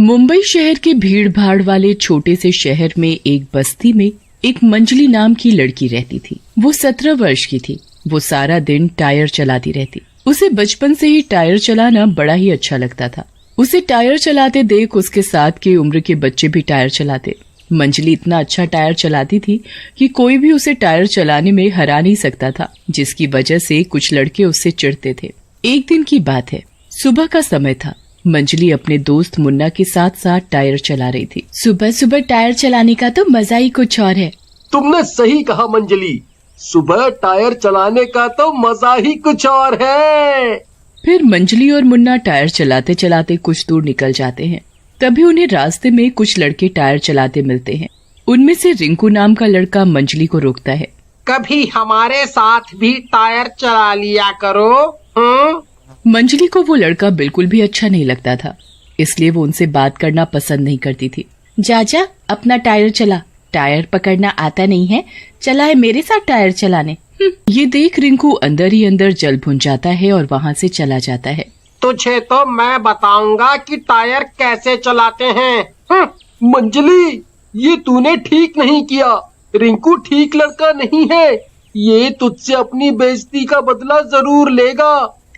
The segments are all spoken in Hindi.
मुंबई शहर के भीड़ भाड़ वाले छोटे से शहर में एक बस्ती में एक मंजली नाम की लड़की रहती थी। वो 17 वर्ष की थी। वो सारा दिन टायर चलाती रहती। उसे बचपन से ही टायर चलाना बड़ा ही अच्छा लगता था। उसे टायर चलाते देख उसके साथ के उम्र के बच्चे भी टायर चलाते। मंजली इतना अच्छा टायर चलाती थी कि कोई भी उसे टायर चलाने में हरा नहीं सकता था, जिसकी वजह से कुछ लड़के उससे चिढ़ते थे। एक दिन की बात है, सुबह का समय था। मंजली अपने दोस्त मुन्ना के साथ साथ टायर चला रही थी। सुबह सुबह टायर चलाने का तो मजा ही कुछ और है। तुमने सही कहा मंजली, सुबह टायर चलाने का तो मजा ही कुछ और है। फिर मंजली और मुन्ना टायर चलाते चलाते कुछ दूर निकल जाते हैं। तभी उन्हें रास्ते में कुछ लड़के टायर चलाते मिलते हैं। उनमें से रिंकू नाम का लड़का मंजली को रोकता है। कभी हमारे साथ भी टायर चला लिया करो। मंजली को वो लड़का बिल्कुल भी अच्छा नहीं लगता था, इसलिए वो उनसे बात करना पसंद नहीं करती थी। जा अपना टायर चला, टायर पकड़ना आता नहीं है, चला है मेरे साथ टायर चलाने। ये देख रिंकू अंदर ही अंदर जल भुन जाता है और वहाँ से चला जाता है। तुझे तो मैं बताऊंगा कि टायर कैसे चलाते हैं। मंजली, ये तूने ठीक नहीं किया। रिंकू ठीक लड़का नहीं है। ये तुझसे अपनी बेइज्जती का बदला जरूर लेगा।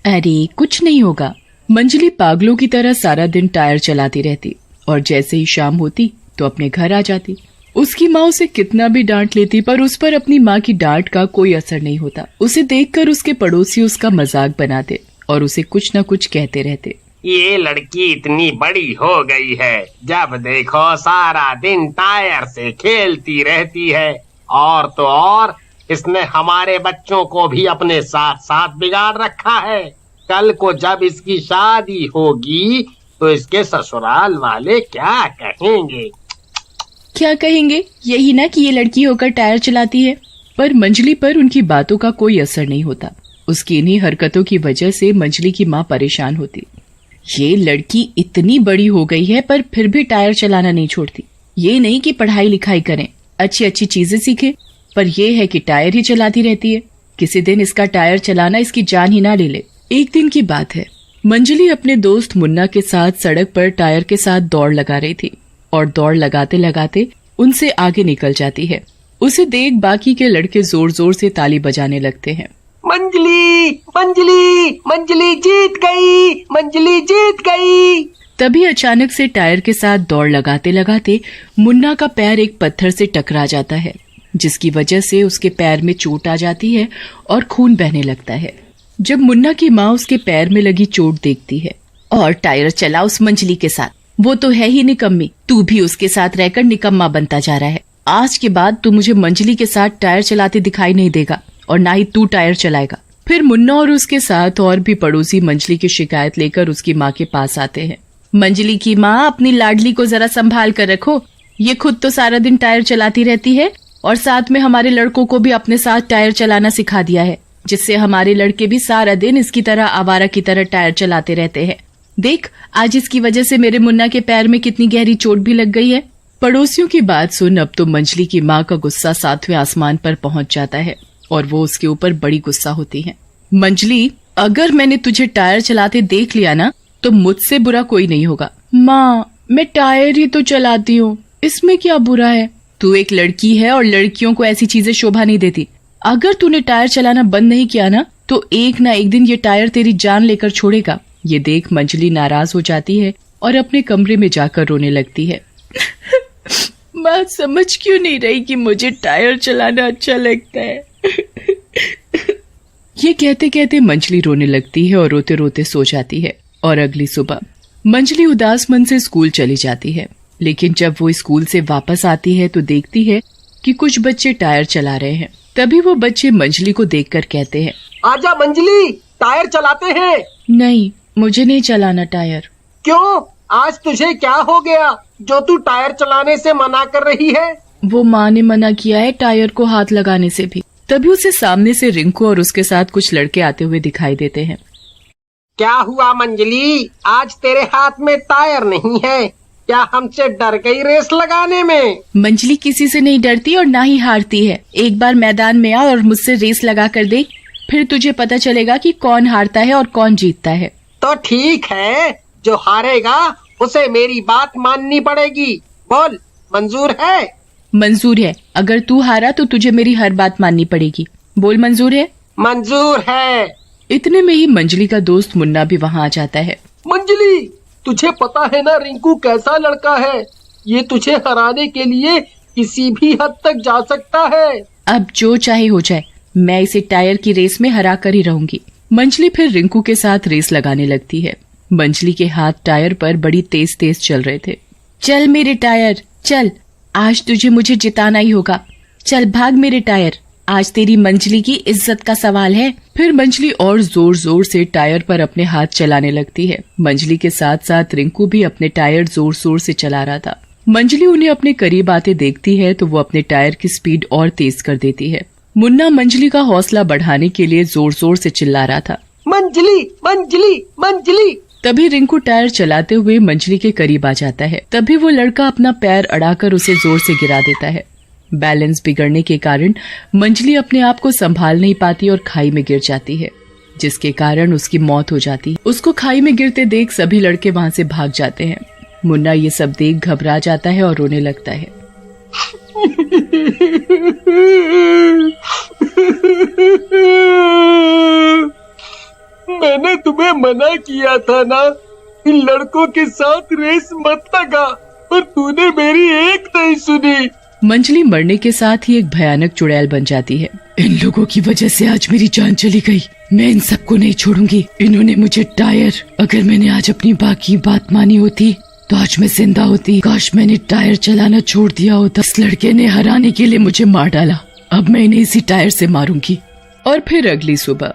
अरे कुछ नहीं होगा। मंजली पागलों की तरह सारा दिन टायर चलाती रहती और जैसे ही शाम होती तो अपने घर आ जाती। उसकी माँ उसे कितना भी डांट लेती, पर उस पर अपनी माँ की डांट का कोई असर नहीं होता। उसे देखकर उसके पड़ोसी उसका मजाक बनाते और उसे कुछ न कुछ कहते रहते। ये लड़की इतनी बड़ी हो गई है, जब देखो सारा दिन टायर से खेलती रहती है। और तो और इसने हमारे बच्चों को भी अपने साथ साथ बिगाड़ रखा है। कल को जब इसकी शादी होगी तो इसके ससुराल वाले क्या कहेंगे? क्या कहेंगे? यही ना कि ये लड़की होकर टायर चलाती है। पर मंजली पर उनकी बातों का कोई असर नहीं होता। उसकी इन्हीं हरकतों की वजह से मंजली की माँ परेशान होती। ये लड़की इतनी बड़ी हो गई है पर फिर भी टायर चलाना नहीं छोड़ती। ये नहीं कि पढ़ाई लिखाई करें, अच्छी अच्छी चीजें सीखे, पर यह है कि टायर ही चलाती रहती है। किसी दिन इसका टायर चलाना इसकी जान ही ना ले ले। एक दिन की बात है, मंजली अपने दोस्त मुन्ना के साथ सड़क पर टायर के साथ दौड़ लगा रही थी और दौड़ लगाते लगाते उनसे आगे निकल जाती है। उसे देख बाकी के लड़के जोर जोर से ताली बजाने लगते हैं। मंजली, मंजली, मंजली जीत गई, मंजली जीत गई। तभी अचानक से टायर के साथ दौड़ लगाते लगाते मुन्ना का पैर एक पत्थर से टकरा जाता है, जिसकी वजह से उसके पैर में चोट आ जाती है और खून बहने लगता है। जब मुन्ना की माँ उसके पैर में लगी चोट देखती है, और टायर चला उस मंजली के साथ, वो तो है ही निकम्मी, तू भी उसके साथ रहकर निकम्मा बनता जा रहा है। आज के बाद तू मुझे मंजली के साथ टायर चलाते दिखाई नहीं देगा और ना ही तू टायर चलाएगा। फिर मुन्ना और उसके साथ और भी पड़ोसी मंजली की शिकायत लेकर उसकी माँ के पास आते हैं। मंजली की माँ, अपनी लाडली को जरा संभाल कर रखो। ये खुद तो सारा दिन टायर चलाती रहती है और साथ में हमारे लड़कों को भी अपने साथ टायर चलाना सिखा दिया है, जिससे हमारे लड़के भी सारा दिन इसकी तरह आवारा की तरह टायर चलाते रहते हैं। देख, आज इसकी वजह से मेरे मुन्ना के पैर में कितनी गहरी चोट भी लग गई है। पड़ोसियों की बात सुन अब तो मंजली की माँ का गुस्सा 7वें आसमान पर पहुंच जाता है और वो उसके ऊपर बड़ी गुस्सा होती है। मंजली, अगर मैंने तुझे टायर चलाते देख लिया ना तो मुझसे बुरा कोई नहीं होगा। माँ, मैं टायर ही तो चलाती हूँ, इसमें क्या बुरा है? तू एक लड़की है और लड़कियों को ऐसी चीजें शोभा नहीं देती। अगर तूने टायर चलाना बंद नहीं किया ना तो एक ना एक दिन ये टायर तेरी जान लेकर छोड़ेगा। ये देख मंजली नाराज हो जाती है और अपने कमरे में जाकर रोने लगती है। माँ समझ क्यों नहीं रही कि मुझे टायर चलाना अच्छा लगता है? ये कहते कहते मंजली रोने लगती है और रोते रोते सो जाती है। और अगली सुबह मंजली उदास मन से स्कूल चली जाती है, लेकिन जब वो स्कूल से वापस आती है तो देखती है कि कुछ बच्चे टायर चला रहे हैं। तभी वो बच्चे मंजली को देखकर कहते हैं, आजा मंजली, टायर चलाते हैं। नहीं, मुझे नहीं चलाना टायर। क्यों? आज तुझे क्या हो गया जो तू टायर चलाने से मना कर रही है? वो माँ ने मना किया है टायर को हाथ लगाने से भी। तभी उसे सामने से रिंकू और उसके साथ कुछ लड़के आते हुए दिखाई देते हैं। क्या हुआ मंजली, आज तेरे हाथ में टायर नहीं है? क्या हमसे डर गई रेस लगाने में? मंजली किसी से नहीं डरती और ना ही हारती है। एक बार मैदान में आ और मुझसे रेस लगा कर देख, फिर तुझे पता चलेगा कि कौन हारता है और कौन जीतता है। तो ठीक है, जो हारेगा उसे मेरी बात माननी पड़ेगी। बोल, मंजूर है? मंजूर है। अगर तू हारा तो तुझे मेरी हर बात माननी पड़ेगी। बोल, मंजूर है? मंजूर है। इतने में ही मंजली का दोस्त मुन्ना भी वहाँ आ जाता है। मंजली, तुझे पता है ना रिंकू कैसा लड़का है। ये तुझे हराने के लिए किसी भी हद तक जा सकता है। अब जो चाहे हो जाए, मैं इसे टायर की रेस में हरा कर ही रहूंगी। मंजली फिर रिंकू के साथ रेस लगाने लगती है। मंजली के हाथ टायर पर बड़ी तेज तेज चल रहे थे। चल मेरे टायर, चल, आज तुझे मुझे जिताना ही होगा। चल भाग मेरे टायर, आज तेरी मंजली की इज्जत का सवाल है। फिर मंजली और जोर जोर से टायर पर अपने हाथ चलाने लगती है। मंजली के साथ साथ रिंकू भी अपने टायर जोर जोर से चला रहा था। मंजली उन्हें अपने करीब आते देखती है तो वो अपने टायर की स्पीड और तेज कर देती है। मुन्ना मंजली का हौसला बढ़ाने के लिए जोर जोर से चिल्ला रहा था, मंजली, मंजली, मंजली। तभी रिंकू टायर चलाते हुए मंजली के करीब आ जाता है। तभी वो लड़का अपना पैर अड़ाकर उसे जोर से गिरा देता है। बैलेंस बिगड़ने के कारण मंजली अपने आप को संभाल नहीं पाती और खाई में गिर जाती है, जिसके कारण उसकी मौत हो जाती है। उसको खाई में गिरते देख सभी लड़के वहाँ से भाग जाते हैं। मुन्ना ये सब देख घबरा जाता है और रोने लगता है। मैंने तुम्हें मना किया था ना, इन लड़कों के साथ रेस मत लगा, पर तूने मेरी एक नहीं सुनी। मंजली मरने के साथ ही एक भयानक चुड़ैल बन जाती है। इन लोगों की वजह से आज मेरी जान चली गई। मैं इन सबको नहीं छोड़ूंगी। इन्होंने मुझे टायर, अगर मैंने आज अपनी बाकी बात मानी होती तो आज मैं जिंदा होती। काश मैंने टायर चलाना छोड़ दिया होता। इस लड़के ने हराने के लिए मुझे मार डाला। अब मैं इन्हें इसी टायर से मारूंगी। और फिर अगली सुबह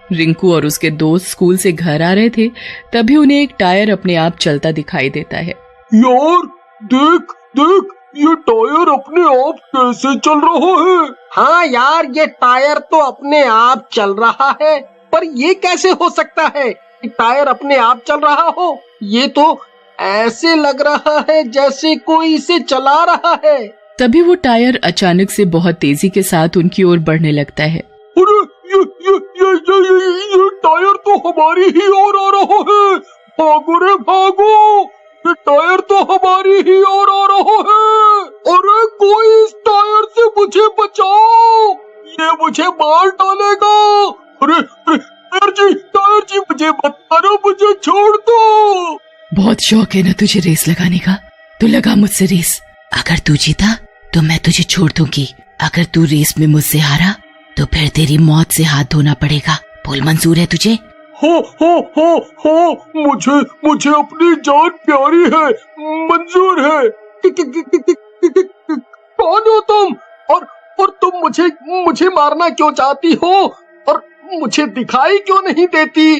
रिंकू और उसके दोस्त स्कूल से घर आ रहे थे। तभी उन्हें एक टायर अपने आप चलता दिखाई देता है। यार देख देख, ये टायर अपने आप कैसे चल रहा है। हाँ यार, ये टायर तो अपने आप चल रहा है, पर ये कैसे हो सकता है कि टायर अपने आप चल रहा हो? ये तो ऐसे लग रहा है जैसे कोई इसे चला रहा है। तभी वो टायर अचानक से बहुत तेजी के साथ उनकी ओर बढ़ने लगता है। अरे ये टायर तो हमारी ही ओर आ रहा है। भागो रे भागो, ये टायर तो हमारी ही ओर आ रहा है। अरे कोई इस टायर से मुझे बचाओ, ये मुझे मार डालेगा। अरे टायर जी मुझे मत मारो, मुझे छोड़ दो। बहुत शौक है ना तुझे रेस लगाने का, तो लगा मुझसे रेस। अगर तू जीता तो मैं तुझे छोड़ दूंगी। अगर तू रेस में मुझसे हारा तो फिर तेरी मौत से हाथ धोना पड़ेगा। बोल, मंजूर है तुझे? हो, मुझे अपनी जान प्यारी है, मंजूर है। कौन हो तुम, और तुम मुझे मारना क्यों चाहती हो, और मुझे दिखाई क्यों नहीं देती?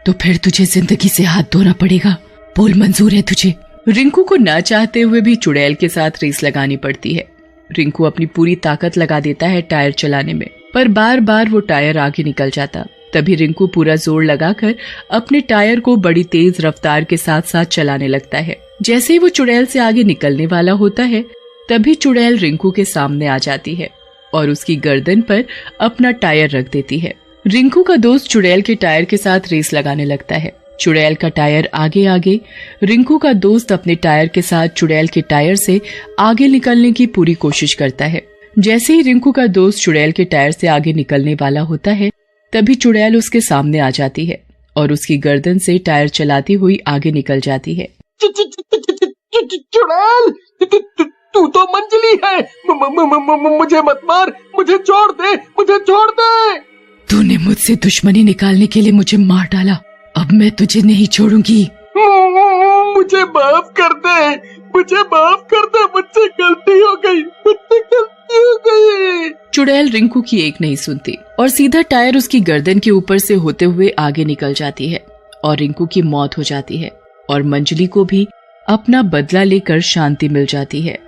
तो फिर तुझे जिंदगी से हाथ धोना पड़ेगा। बोल, मंजूर है तुझे? रिंकू को ना चाहते हुए भी चुड़ैल के साथ रेस लगानी पड़ती है। रिंकू अपनी पूरी ताकत लगा देता है टायर चलाने में, पर बार बार वो टायर आगे निकल जाता। तभी रिंकू पूरा जोर लगाकर अपने टायर को बड़ी तेज रफ्तार के साथ साथ चलाने लगता है। जैसे ही वो चुड़ैल से आगे निकलने वाला होता है, तभी चुड़ैल रिंकू के सामने आ जाती है और उसकी गर्दन पर अपना टायर रख देती है। रिंकू का दोस्त चुड़ैल के टायर के साथ रेस लगाने लगता है। चुड़ैल का टायर आगे आगे, रिंकू का दोस्त अपने टायर के साथ चुड़ैल के टायर से आगे निकलने की पूरी कोशिश करता है। जैसे ही रिंकू का दोस्त चुड़ैल के टायर से आगे निकलने वाला होता है, तभी चुड़ैल उसके सामने आ जाती है और उसकी गर्दन से टायर चलाती हुई आगे निकल जाती है। चुड़ैल, तू तो मंजली है। मुझे मत मार, मुझे छोड़ दे, मुझे छोड़ दे। तूने मुझसे दुश्मनी निकालने के लिए मुझे मार डाला, अब मैं तुझे नहीं छोड़ूंगी। मुझे माफ कर दे, मुझे माफ कर दे, मुझसे गलती हो गई, मुझसे गलती हो गई। चुड़ैल रिंकू की एक नहीं सुनती और सीधा टायर उसकी गर्दन के ऊपर से होते हुए आगे निकल जाती है और रिंकू की मौत हो जाती है और मंजली को भी अपना बदला लेकर शांति मिल जाती है।